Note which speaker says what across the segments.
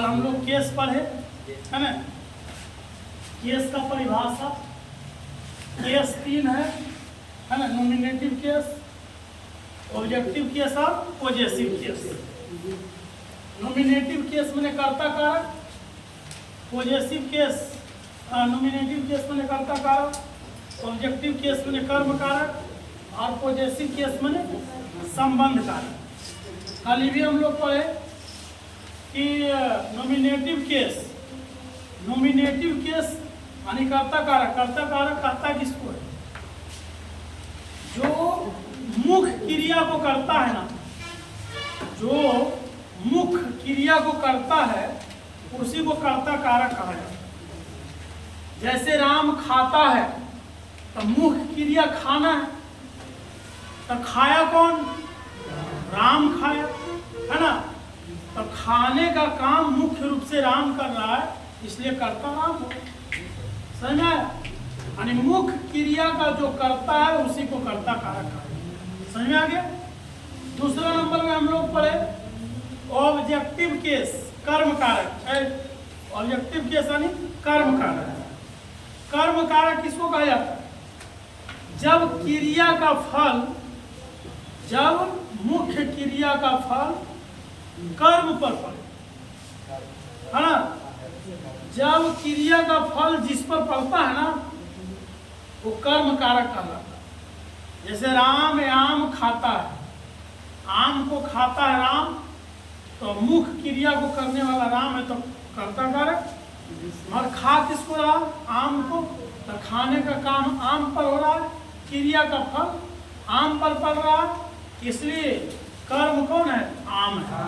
Speaker 1: कल हम लोग केस पढ़े है ना। केस का परिभाषा केस 3 है ना, नॉमिनेटिव केस, ऑब्जेक्टिव केस और पॉजेसिव केस। नॉमिनेटिव केस मैंने कर्ता कारक, पॉजेसिव केस नॉमिनेटिव केस मैंने कर्ता कारक, ऑब्जेक्टिव केस मैंने कर्म कारक और पॉजेसिव केस मैंने संबंध कारक। कल भी हम लोग पढ़े कि नॉमिनेटिव केस यानी कर्ता कारक। कर्ता कारक कर्ता किसको है? जो मुख्य क्रिया को करता है ना, जो मुख्य क्रिया को करता है उसी को कर्ता कारक कहा जाता है। जैसे राम खाता है तो मुख्य क्रिया खाना है, तो खाया कौन? राम खाया, है ना। तो खाने का काम मुख्य रूप से राम कर रहा है, इसलिए कर्ता राम हो। समझ में आया? यानी मुख्य क्रिया का जो करता है उसी को कर्ता कारक कहा जाता है। समझ में आ गया? दूसरा नंबर में हम लोग पढ़े ऑब्जेक्टिव केस, कर्म कारक। ऑब्जेक्टिव केस यानी कर्म कारक। कर्म कारक किसको कहा जाता है? जब क्रिया का फल, जब मुख्य क्रिया का फल कर्म पर पड़े, है ना। जब क्रिया का फल जिस पर पड़ता है ना वो कर्म कारक कहलाता है। जैसे राम आम खाता है, आम को खाता है राम, तो मुख्य क्रिया को करने वाला राम है, तो कर्ता कारक। मगर खा किसको रहा? आम को, तो खाने का काम आम पर हो रहा है, क्रिया का फल आम पर पड़ रहा है, इसलिए कर्म कौन है? आम है।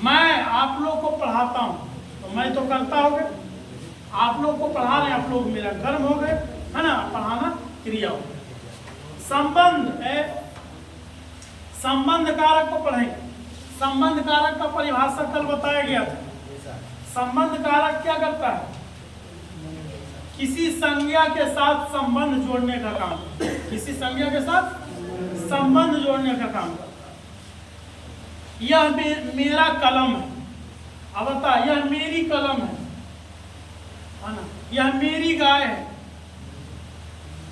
Speaker 1: मैं आप लोग को पढ़ाता हूँ तो मैं तो करता हो गए, आप लोग को पढ़ा रहे हैं, आप लोग मेरा कर्म हो गए, है ना। पढ़ाना क्रिया हो गया। संबंध है, संबंध कारक को पढ़ेंगे। संबंध कारक का परिभाषा कल बताया गया था। संबंध कारक क्या करता है? किसी संज्ञा के साथ संबंध जोड़ने का काम, किसी संज्ञा के साथ संबंध जोड़ने का काम करता है। यह मेरा कलम है, अब बता, यह मेरी कलम है ना। यह मेरी गाय है,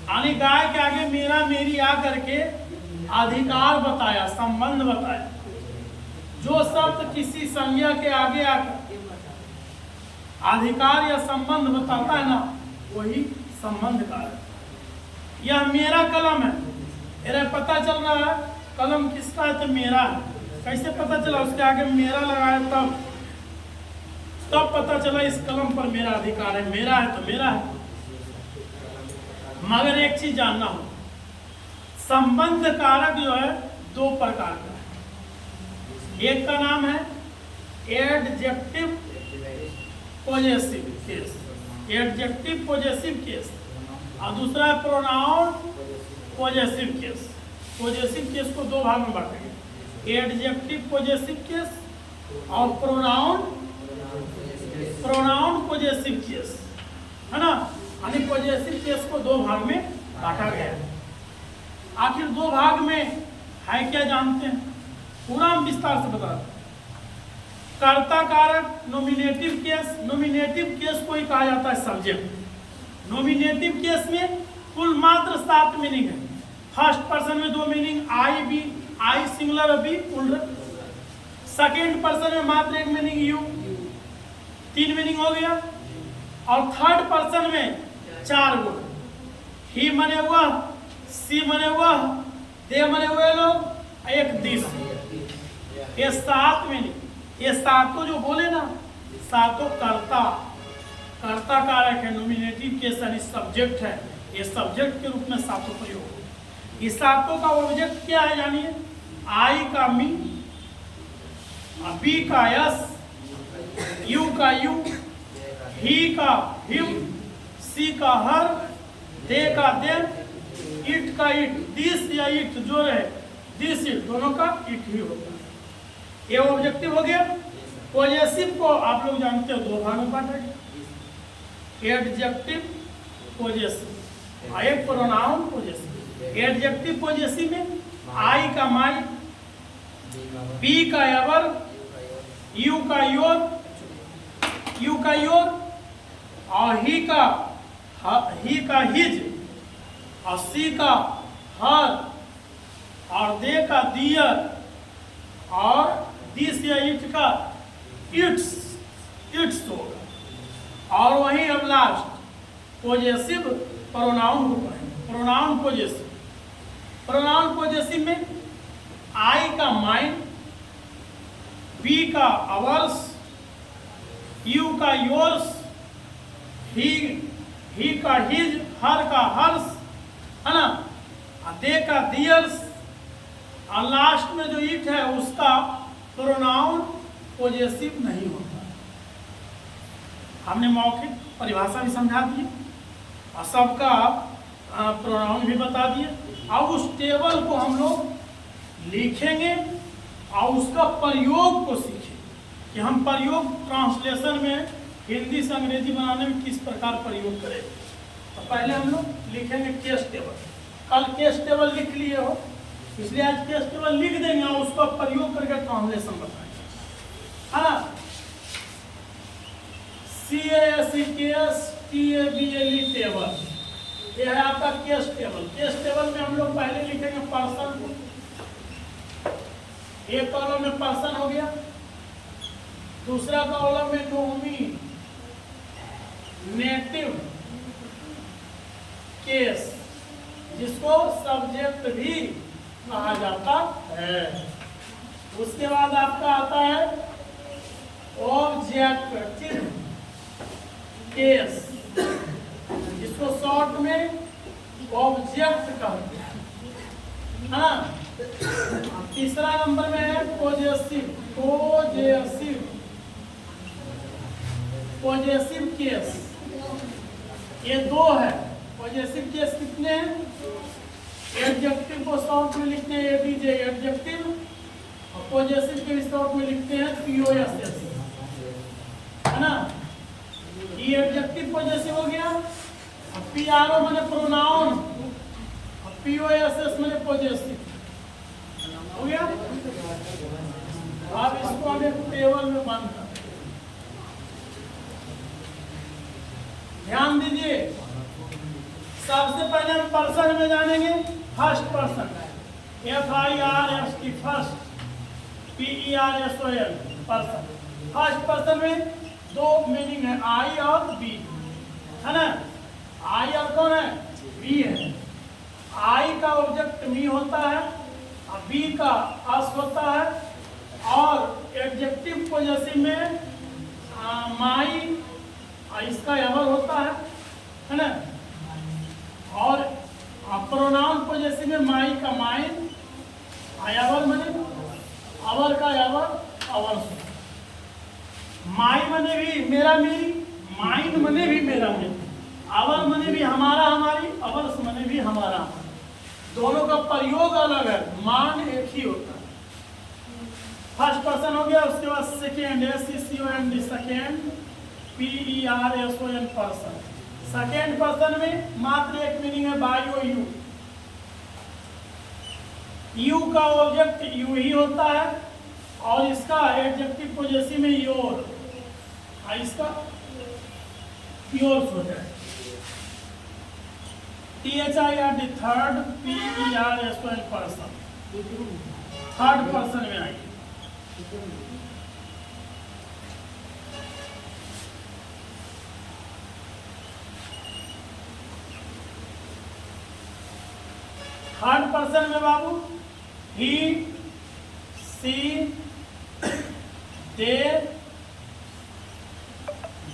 Speaker 1: यानी गाय के आगे मेरा मेरी आ करके अधिकार बताया, संबंध बताया। जो शब्द किसी संज्ञा के आगे आकर अधिकार या संबंध बताता है ना, वही संबंध कारक। यह मेरा कलम है, मेरा पता चल रहा है कलम किसका है? तो मेरा है। कैसे पता चला? उसके आगे मेरा लगाया, तब पता चला इस कलम पर मेरा अधिकार है। मेरा है तो मेरा है। मगर एक चीज जानना हो, संबंध कारक जो है दो प्रकार का है। एक का नाम है adjective possessive case, adjective possessive case, और दूसरा है pronoun possessive case. Possessive case को दो भाग में बांटेंगे, एडजेक्टिव पॉजेसिव केस और प्रोनाउन पॉजेसिव केस, है ना। यानी पॉजेसिव केस को दो भाग में बांटा गया है। आखिर दो भाग में है क्या जानते हैं? पूरा हम विस्तार से बता दें। कर्ता कारक नॉमिनेटिव केस, नॉमिनेटिव केस को ही कहा जाता है सब्जेक्ट। नॉमिनेटिव केस में कुल मात्र 7 मीनिंग है। फर्स्ट पर्सन में 2 meaning, I we, I singular we plural. Second person में मात्र 1 मीनिंग, यू, 3 मीनिंग हो गया। और थर्ड पर्सन में 4 गुण, ही मने हुआ, सी मने हुआ, दे मने हुए लोग, एक दिस, ये 7 मीनिंग। ये सातों जो बोले ना, सातों कर्ता कारक है। नॉमिनेटिव केस यानी सब्जेक्ट है, ये सब्जेक्ट के रूप में सातों प्रयोग। इस सातों का ऑब्जेक्ट क्या है जानिए? आई का मी, बी का यस, यू का यू, ही का हिम, सी का हर, दे का देम, इट का इट, दिस या इट जो है, दिस इट, दोनों का इट ही होता है। ये ऑब्जेक्टिव हो गया। पॉजेसिव को आप लोग जानते हो दो भाग में बांटा गया, एडजेक्टिव पॉजेसिव और एक प्रोनाउन पॉजेसिव। एडजेक्टिव पॉजेसिव में आई का माई, बी का एवर, यू का योग और ही का हिज और सी का हर और दे का दियर और दिस या इट का इट्स होगा। और वही अब लास्ट पॉजेसिव प्रोनाउन को पढ़ेंगे। प्रोनाउन पॉजेसिव में आई का माइन, बी का अवर्स, यू का योर्स, ही का हिज, हर का हर्स, है ना, दे का दियर्स और लास्ट में जो इट है उसका प्रोनाउन पॉजेसिव नहीं होता। हमने मौखिक परिभाषा भी समझा दी और सबका प्रोनाउन भी बता दिए। अब उस टेबल को हम लोग लिखेंगे और उसका प्रयोग को सीखेंगे कि हम प्रयोग ट्रांसलेशन में हिंदी से अंग्रेजी बनाने में किस प्रकार प्रयोग करेंगे। तो पहले हम लोग लिखेंगे केस टेबल। कल केस टेबल लिख लिए हो, इसलिए आज केस टेबल लिख देंगे और उसका प्रयोग करके ट्रांसलेशन बताएंगे, है ना। CASTABLE टेबल, ये है आपका केस टेबल। केस टेबल में हम लोग पहले लिखेंगे पर्सन को। एक कॉलम में पर्सन हो गया, दूसरा कॉलम में नोमी नेटिव केस जिसको सब्जेक्ट भी कहा जाता है। उसके बाद आपका आता है ऑब्जेक्टिव केस जिसको शॉर्ट में ऑब्जेक्ट कहते हैं, है ना। तीसरा नंबर में है पॉजेसिव केस। ये दो है। पॉजेसिव केस कितने हैं? एडजेक्टिव को शॉर्ट में लिखते हैं एडीजे एडजेक्टिव और पॉजेसिव के शॉर्ट में लिखते हैं POSS, है ना। ये एडजेक्टिव पॉजेसिव हो गया। PRO माने प्रोनाउन और POSS माने पॉजेसिव हो गया। अब इसको हम एक टेबल में बंद कर, ध्यान दीजिए। सबसे पहले हम पर्सन में जानेंगे। First person FIRST first, PERSON person. First person में दो मीनिंग है, आई और बी, है ना। आई और कौन है? बी है। आई का ऑब्जेक्ट मी होता है और बी का अस होता है और एडजेक्टिव पॉजेसिव में माई इसका एवर होता है ना। और प्रोनाउन पॉजेसिव में माई का माइन, एवर मने अवर का एवर अवर्स। माई मने भी मेरा मेरी, माइन मने भी मेरा मेरी, अवर मने भी हमारा हमारी, अवर्स मने भी हमारा। दोनों का प्रयोग अलग है, मान एक ही होता है। फर्स्ट पर्सन हो गया। उसके बाद second SECOND second, PERSON person. Second person में मात्र एक मीनिंग है, बाई और यू। यू का ऑब्जेक्ट यू ही होता है और इसका एडजेक्टिव पॉजेसिव में योर, इसका योर्स हो जाए। THIRD third, PERSON person. Third person में आइए। थर्ड पर्सन में बाबू ही, सी, दे,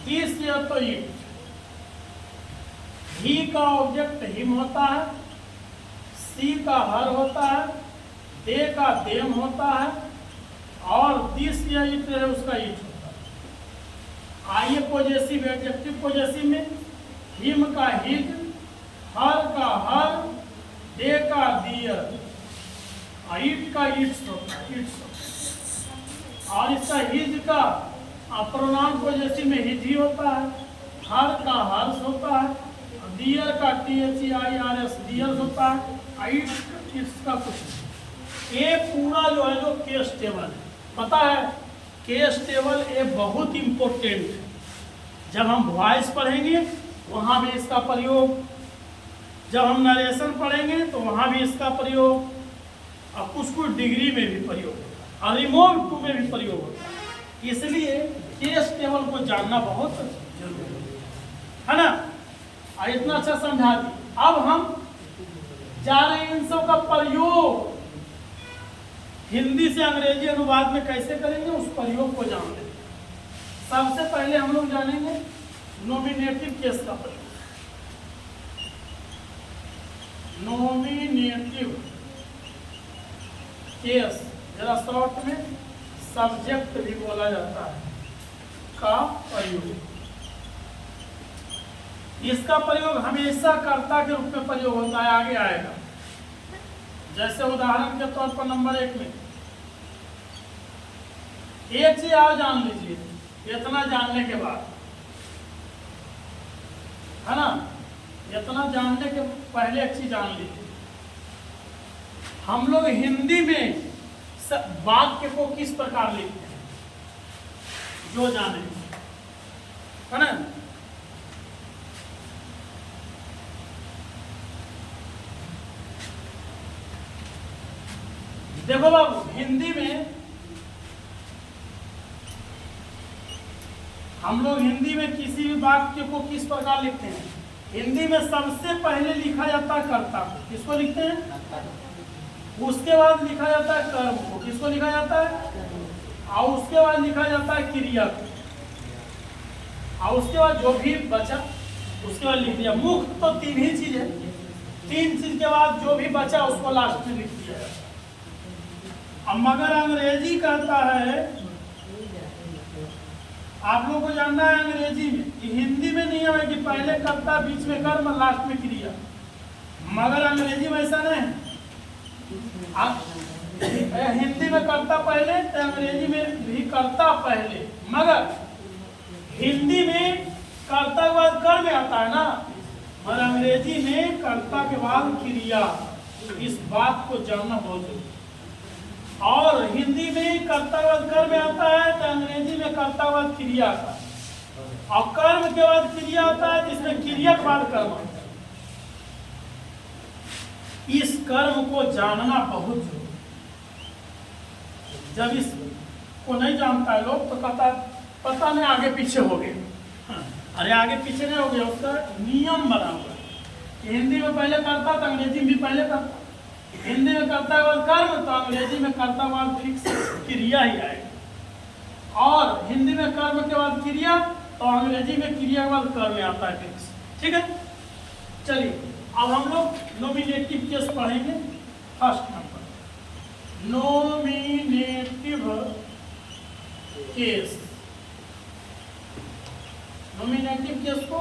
Speaker 1: दिस या तो इट। ही का ऑब्जेक्ट हिम होता है, सी का हर होता है, दे का देम होता है और दिस या इट है उसका इट होता है। आइए पॉजेसिव एडजेक्टिव पॉजेसिव में हिम का हिज, हर का हर, दे का दियर, इट का इट्स होता है, इट्स होता है। और इसका हिज का प्रोनाउन पॉजेसिव में हिज ही होता है, हर का हर्ष होता है, दियर का THEIRS दियर्स होता है, इट्स का कुछ। ये पूरा जो है जो केस टेबल है, पता है केस टेबल ये बहुत इम्पोर्टेंट है। जब हम वॉइस पढ़ेंगे वहाँ भी इसका प्रयोग, जब हम नरेशन पढ़ेंगे तो वहाँ भी इसका प्रयोग, और कुछ डिग्री में भी प्रयोग होता है और रिमूव टू में भी प्रयोग होता है। इसलिए केस टेबल को जानना बहुत जरूरी है ना। और इतना अच्छा समझा दी। अब हम जा रहे हैं इन सब का प्रयोग हिंदी से अंग्रेजी अनुवाद में कैसे करेंगे, उस प्रयोग को जान लेंगे। सबसे पहले हम लोग जानेंगे नॉमिनेटिव केस का प्रयोग। नॉमिनेटिव केस, जरा शॉर्ट में सब्जेक्ट भी बोला जाता है, का प्रयोग। इसका प्रयोग हमेशा कर्ता के रूप में प्रयोग होता है, आगे आएगा। जैसे उदाहरण के तौर पर नंबर 1 में एक चीज और जान लीजिए, इतना जानने के बाद, है ना, इतना जानने के पहले एक चीज जान लीजिए, हम लोग हिंदी में वाक्य को किस प्रकार लिखते हैं, जो जाने, है ना। देखो बाबू, हिंदी में हम लोग हिंदी में किसी भी वाक्य को किस प्रकार लिखते हैं। हिंदी में सबसे पहले लिखा जाता है कर्ता को, किसको लिखते हैं, उसके बाद लिखा जाता है कर्म को, किसको लिखा जाता है, और उसके बाद लिखा जाता है क्रिया को, और उसके बाद जो भी बचा उसके बाद लिख दिया। मुख्य तो 3 ही चीज है, 3 चीज के बाद जो भी बचा उसको लास्ट में लिख दिया जाता है। अब मगर अंग्रेजी कहता है, आप लोगों को जानना है अंग्रेजी में, कि हिंदी में नियम है कि पहले कर्ता, बीच में कर्म, लास्ट में क्रिया। मगर अंग्रेजी में ऐसा नहीं है। हिंदी में कर्ता पहले तो अंग्रेजी में भी कर्ता पहले, मगर हिंदी में कर्ता के बाद कर्म आता है ना, और अंग्रेजी में कर्ता के बाद क्रिया। इस बात को जानना बहुत जरूरी। और हिंदी में कर्ता के बाद कर्म आता है तो अंग्रेजी में कर्ता के बाद क्रिया आता है, और कर्म के बाद क्रिया आता है जिसमें क्रिया के बाद कर्म आता है। इस कर्म को जानना बहुत जरूरी। जब इसको नहीं जानता है लोग तो कहता है पता नहीं आगे पीछे हो गए। अरे आगे पीछे नहीं हो गया, उसका नियम बना हुआ है। हिंदी में पहले करता तो अंग्रेजी में भी पहले करता, हिंदी में करता है कर्म तो अंग्रेजी में करता बाद फिक्स क्रिया ही आएगा, और हिंदी में कर्म के बाद क्रिया तो अंग्रेजी में क्रिया के बाद कर्म आता है फिक्स। ठीक है, चलिए अब हम लोग नॉमिनेटिव केस पढ़ेंगे। First number nominative case. Nominative case को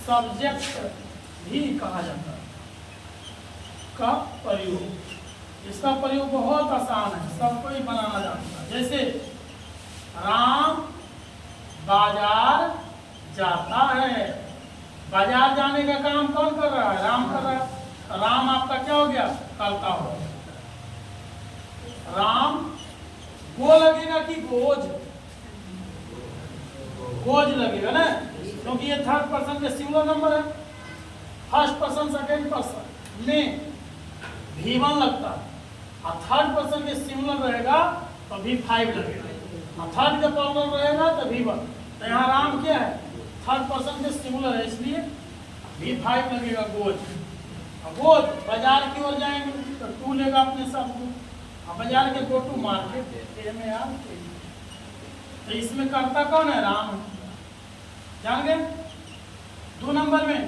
Speaker 1: सब्जेक्ट भी कहा जाता है का प्रयोग। इसका प्रयोग बहुत आसान है, सब कोई बनाना जानता है। जैसे राम बाजार जाता है, बाजार जाने का काम कौन कर रहा है, राम कर रहा है। राम आपका क्या हो गया, करता हो। राम गो लगेगा कि गोज, गोज लगेगा ना, क्योंकि ये थर्ड पर्सन के सिंगुलर नंबर है। फर्स्ट पर्सन सेकेंड पर्सन में V1 लगता है, और थर्ड पर्सन के सिंगुलर रहेगा तो V5 लगेगा, और थर्ड के प्लूरल रहेगा तो V1। तो यहाँ राम क्या है, थर्ड पर्सन के सिंगुलर है, इसलिए V5 लगेगा गोज। गोज बाजार की ओर जाएंगे तो 2 लेगा अपने साथ को, और बाजार के गो टू मार्केट में यार। तो इसमें कर्ता कौन है, राम। जान गए। 2 नंबर में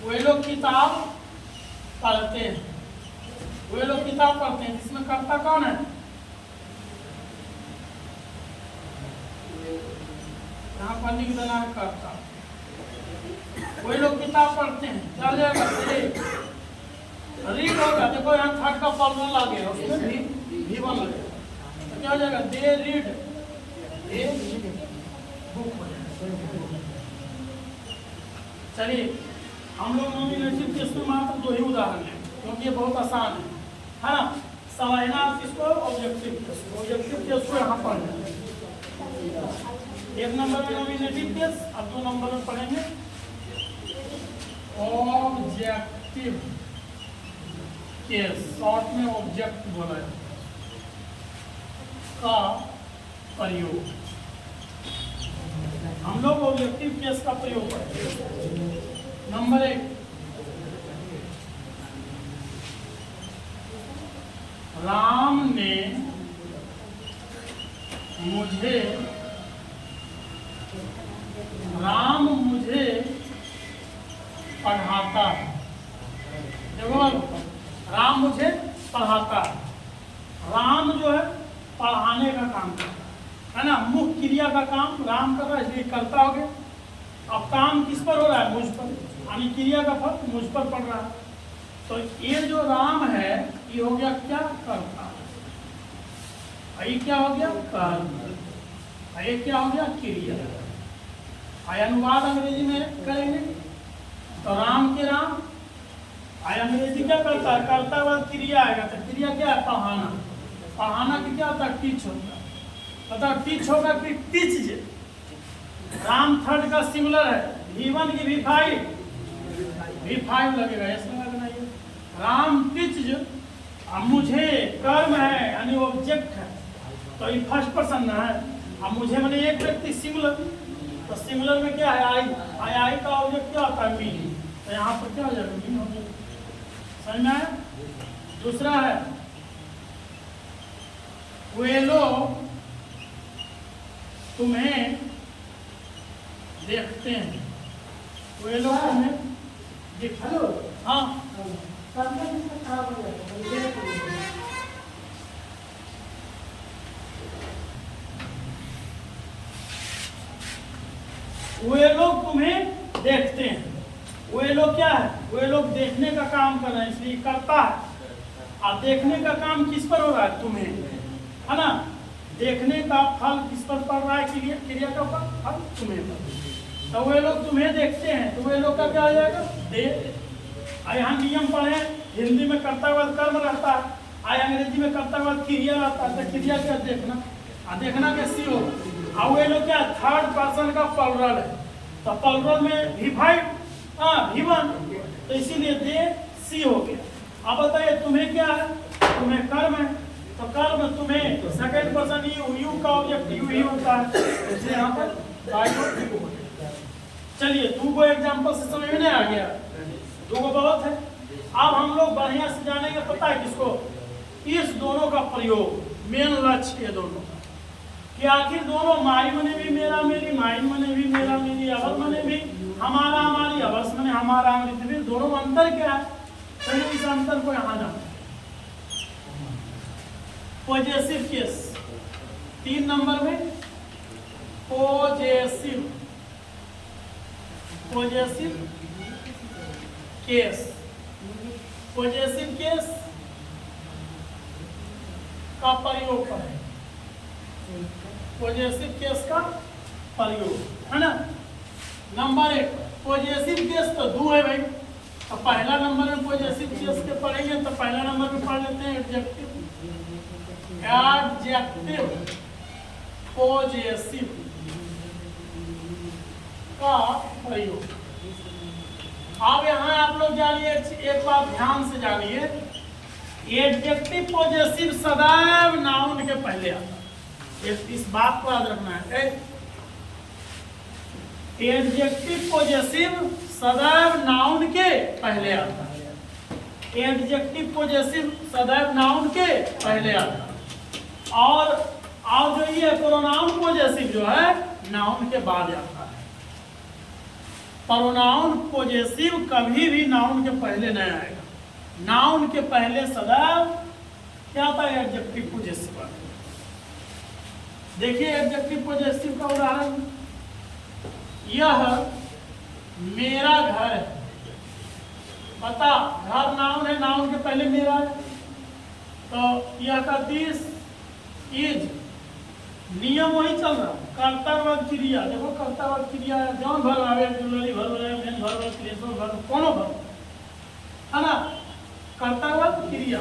Speaker 1: वे लोग किताब पढ़ते हैं, वे लोग किताब पढ़ते हैं, जिसमें कर्ता कौन है, यहाँ पर लिख देना है कर्ता। वे लोग किताब पढ़ते हैं, क्या जाएगा, रीड होगा। देखो यहाँ थर्ड का फॉर्मूला आ गया, उसमें भी V1 लगेगा, तो क्या हो जाएगा, दे रीड ए बुक हो जाएगा। चलिए हम लोग नॉमिनेटिव केस में मात्र 2 ही उदाहरण लेंगे। क्योंकि ये बहुत आसान है ना। समझना आप किसको, ऑब्जेक्टिव केस। ऑब्जेक्टिव केस को यहाँ पढ़ना है। एक नंबर में नॉमिनेटिव केस, अब 2 नंबर में पढ़ेंगे ऑब्जेक्टिव केस, शॉर्ट में ऑब्जेक्ट बोला है, का प्रयोग। हम लोग ऑब्जेक्टिव केस का प्रयोग करते हैं। नंबर 1, राम ने मुझे, राम मुझे पढ़ाता है। देखो राम मुझे पढ़ाता है। राम जो है पढ़ाने का काम करता है ना, मुख्य क्रिया का काम राम कर रहा है, इसलिए करता हो गया। अब काम किस पर हो रहा है, मुझ पर, यानी क्रिया का फल मुझ पर पड़ रहा है। तो ये जो राम है ये हो गया क्या, कर्ता। ये क्या हो गया, कर्म। ये क्या हो गया, क्रिया। अनुवाद अंग्रेजी में करेंगे तो राम के राम, अंग्रेजी क्या करता है, कर्ता बाद क्रिया आएगा। तो क्रिया क्या है, पढ़ाना। पढ़ाना की क्या होता है, टीच होता है। मतलब टीच होगा कि टीच जे। राम थर्ड का सिंगुलर है, V1 की V5 लगेगा, ऐसा लगना ये। राम टीच जो, अब मुझे कर्म है यानी ऑब्जेक्ट है, तो ये फर्स्ट पर्सन ना है। अब मुझे मैंने एक व्यक्ति सिंगुलर, तो सिंगुलर में क्या है, आई का ऑब्जेक्ट क्या होता है, मी। तो यहाँ पर क्या हो जाएगा, मी हो जाएगा। समझ में आया। दूसरा है, वे लोग तुम्हें देखते हैं। वे लोग तुम्हें हेलो, हाँ वे लोग तुम्हें देखते हैं। वे लोग क्या है, वे लोग देखने का काम कर रहे हैं, इसलिए करता है। अब देखने का काम किस पर हो रहा है, तुम्हें, है ना। देखने का फल किस पर पड़ रहा है, क्रिया का फल तुम्हें पर। तो वे लोग तुम्हें देखते हैं, तो वे लोग का क्या आ जाएगा, देख। यहाँ नियम पढ़े, हिंदी में कर्ता हुआ कर्म रहता है, अंग्रेजी में कर्ता हुआ क्रिया रहता है। तो क्रिया क्या, देखना। देखना कैसी हो। अब वे लोग क्या, थर्ड पर्सन का प्लुरल है, तो प्लुरल में V5 V1, तो इसीलिए दे सी हो गया। अब बताइए तुम्हें क्या है, तुम्हें कर्म है, तो कर्म तुम्हें सेकंड पर्सन यू का ऑब्जेक्ट यू ही होता है, इसलिए यहाँ पर। चलिए 2 को एग्जाम्पल से समझ में नहीं आ गया, 2 को बहुत है। अब हम लोग बढ़िया से जानेंगे, पता है किसको, इस दोनों का प्रयोग, मेन लक्ष्य ये दोनों कि आखिर दोनों माई मने भी मेरा मेरी, माई मने भी मेरा मेरी, अवर मने भी हमारा हमारी, अवर्स मने हमारा हमारी। दोनों में अंतर क्या है, चलिए इस अंतर को यहाँ जाना। पॉजेसिव केस 3 नंबर में, पॉजेसिव केस, पॉजेसिव केस का प्रयोग करें। पॉजेसिव केस का प्रयोग, है ना। नंबर 1 पॉजेसिव केस तो 2 है भाई। तो पहला नंबर में पॉजेसिव केस के पढ़ेंगे, तो पहला नंबर में पढ़ लेते हैं एडजेक्टिव पॉजेसिव का प्रयोग। अब यहाँ आप लोग जानिए, एक बात ध्यान से जानिए, एडजेक्टिव पॉजेसिव सदैव नाउन के पहले आता है। इस बात को याद रखना है। एडजेक्टिव पॉजेसिव सदैव नाउन के पहले आता है। एडजेक्टिव पॉजेसिव सदैव नाउन के पहले आता है। और जो ये प्रोनाउन पॉजेसिव जो है नाउन के बाद आता है। प्रोनाउन पॉजेसिव कभी भी नाउन के पहले नहीं आएगा। नाउन के पहले सदैव क्या आता है, एडजेक्टिव पॉजेसिव। देखिए एडजेक्टिव पॉजेसिव का उदाहरण, यह मेरा घर है। पता, घर नाउन है, नाउन के पहले मेरा है, तो यह का दिस इज, नियम वही चल रहा है। कर्तावाद क्रिया, देखो कर्तावाद क्रिया है, जौन भर आवे, जुलरी भर रहे, मेन भर, क्लेशो भर, कोनो भर, है ना। कर्ता हुआ तो क्रिया,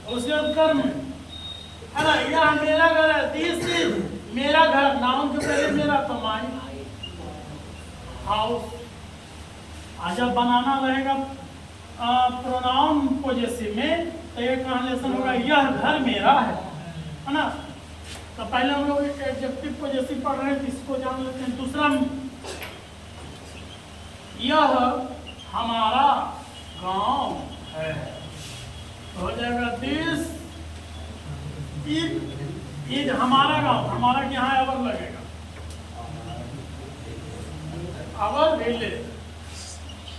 Speaker 1: उसके बाद कर्म है ना। यह मेरा घर है, दिस इज मेरा घर, नाउन के पहले मेरा तो माई हाउस। जब बनाना रहेगा प्रोनाउन पॉजेसिव में तो एक ट्रांसलेशन होगा यह घर मेरा है ना। तो पहले हम लोग एडजेक्टिव पॉजेसिव पढ़ रहे हैं, इसको जान लेते हैं। दूसरा, यह हमारा गांव है, हो जाएगा दिस इज हमारा गांव, हमारा के यहाँ अवर लगेगा, अवर विलेज।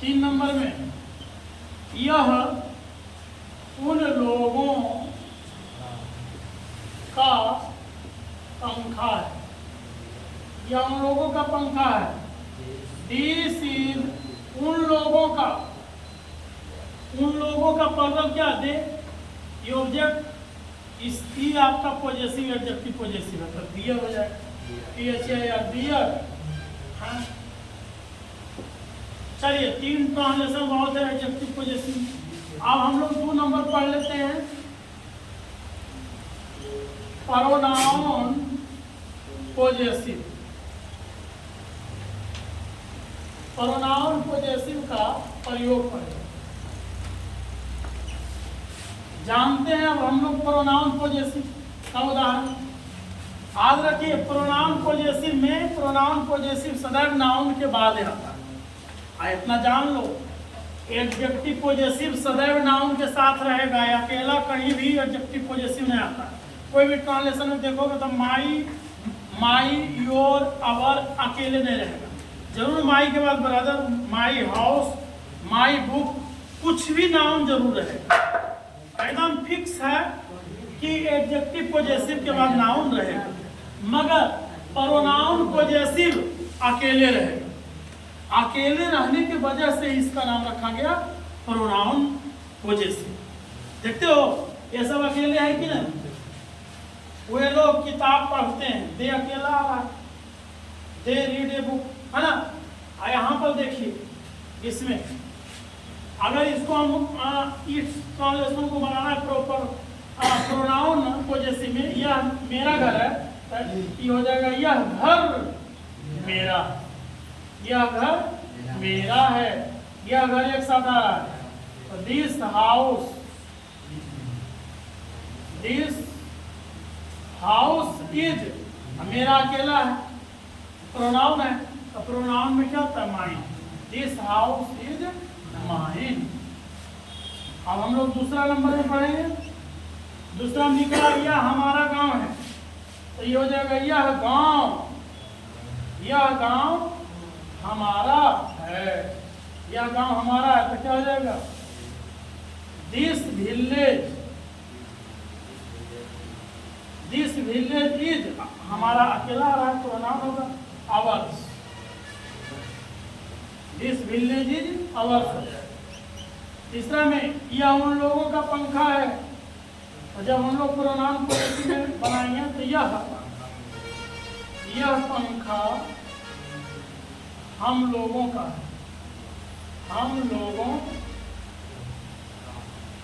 Speaker 1: 3 नंबर में यह उन लोगों का पंखा है, यह उन लोगों का पंखा है। दिस इज उन लोगों का, उन लोगों का प्लुरल क्या दे, ये ऑब्जेक्ट इसकी आपका पॉजेसिव एडजेक्टिव पॉजेसिव है, तो डियर हो जाएगा, डियर। हाँ चलिए 3 ट्रांसलेशन बहुत है एडजेक्टिव पॉजेसिव। अब हम लोग 2 नंबर पढ़ लेते हैं, प्रोनाउन पॉजेसिव। प्रोनाउन पॉजेसिव का प्रयोग करें, जानते हैं अब हम लोग प्रोनाउन पॉजेसिव का उदाहरण। याद रखिए प्रोनाउन पॉजेसिव में प्रोनाउन पॉजेसिव सदैव नाउन के बाद आता है, इतना जान लो। एडजेक्टिव पॉजेसिव सदैव नाउन के साथ रहेगा, या अकेला कहीं भी एडजेक्टिव पॉजेसिव नहीं आता। कोई भी ट्रांसलेशन में देखोगे तो माई योर अवर अकेले नहीं रहेगा, जरूर माई के बाद brother, my house, my book, कुछ भी नाउन जरूर रहेगा। एकदम फिक्स है कि एडजेक्टिव पॉजेसिव के बाद नाउन रहेगा, मगर प्रोनाउन पॉजेसिव अकेले रहेगा। अकेले रहने की वजह से इसका नाम रखा गया प्रोनाउन पॉजेसिव। देखते हो ये सब अकेले है कि नहीं। वे लोग किताब पढ़ते हैं, दे अकेला आ रहा है, दे रीड ए बुक, है ना। यहाँ पर देखिए इसमें अगर इसको हम इस ट्रांसलेशन को बनाना है प्रॉपर प्रोनाउन पॉजेसिव में, यह मेरा घर है, ये हो जाएगा यह घर मेरा, यह घर मेरा है, यह घर एक साथ आ रहा है, तो this house, this house is, मेरा अकेला है, प्रोनाउन है, तो प्रोनाउन में क्या होता है, mine. This house is mine. अब हम लोग दूसरा नंबर में पढ़ेंगे। दूसरा निकला यह हमारा गांव है, तो ये हो जाएगा यह गांव, यह गांव हमारा है, यह गांव हमारा है, तो क्या हो जाएगा, this village, this village is, हमारा अकेला आ रहा है तो नाम होगा hours, this village is ours. तीसरा में यह उन लोगों का पंखा है, तो जब हम लोग प्रोनाउन पॉजेसिव में बनाएंगे तो यह पंखा हम लोगों का है, हम लोगों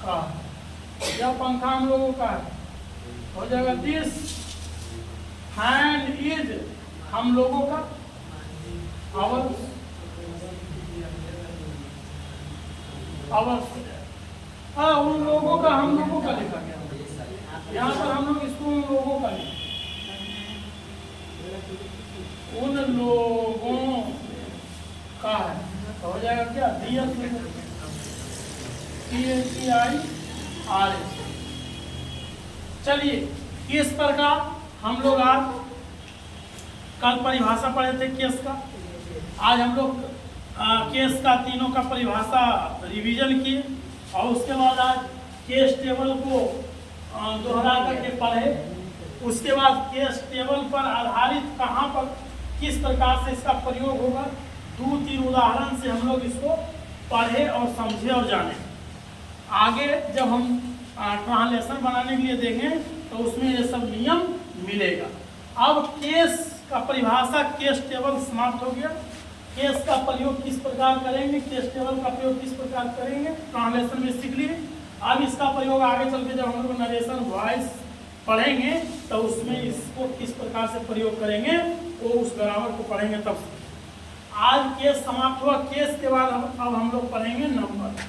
Speaker 1: का, यह पंखा हम लोगों का है, हो जाएगा दिस हैंड इज, हम लोगों का, आवर्स, आवर्स। हाँ उन लोगों का, हम लोगों का लिखा गया, यहाँ पर हम लोग इसको उन लोगों का लिखा, उन लोगों का है, तो हो जाएगा क्या, THEIRS। चलिए इस प्रकार हम लोग आज कल परिभाषा पढ़े थे केस का, आज हम लोग केस का तीनों का परिभाषा रिवीजन किए, और उसके बाद आज केस टेबल को दोहरा करके पढ़े। उसके बाद केस टेबल पर आधारित कहाँ पर किस प्रकार से इसका प्रयोग होगा, 2-3 उदाहरण से हम लोग इसको पढ़े और समझे और जाने। आगे जब हम ट्रांसलेशन बनाने के लिए देंगे तो उसमें ये सब नियम मिलेगा। अब केस का परिभाषा, केस टेबल समाप्त हो गया। केस का प्रयोग किस प्रकार करेंगे, केस टेबल का प्रयोग किस प्रकार करेंगे ट्रांसलेशन में सीख लिए। अब इसका प्रयोग आगे चल के जब हम लोग नरेशन वॉइस पढ़ेंगे तो उसमें इसको किस प्रकार से प्रयोग करेंगे वो उस ग्रामर को पढ़ेंगे तब। आज केस समाप्त हुआ। केस के बाद अब हम लोग पढ़ेंगे नंबर।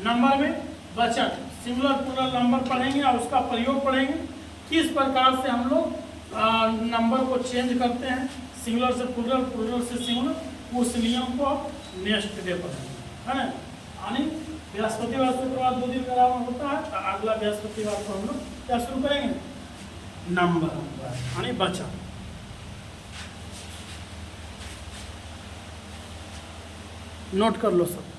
Speaker 1: नंबर में वचन सिंगुलर प्लूरल नंबर पढ़ेंगे और उसका प्रयोग पढ़ेंगे, किस प्रकार से हम लोग नंबर को चेंज करते हैं सिंगुलर से प्लूरल, प्लूरल से सिंगुलर। उस नियम को नेक्स्ट डे पढ़ेंगे, है ना। यानी बृहस्पतिवार शुक्रवार 2 दिन ग्रामर होता है, तो अगला बृहस्पतिवार को हम लोग क्या शुरू करेंगे, नंबर यानी वचन। नोट कर लो सब।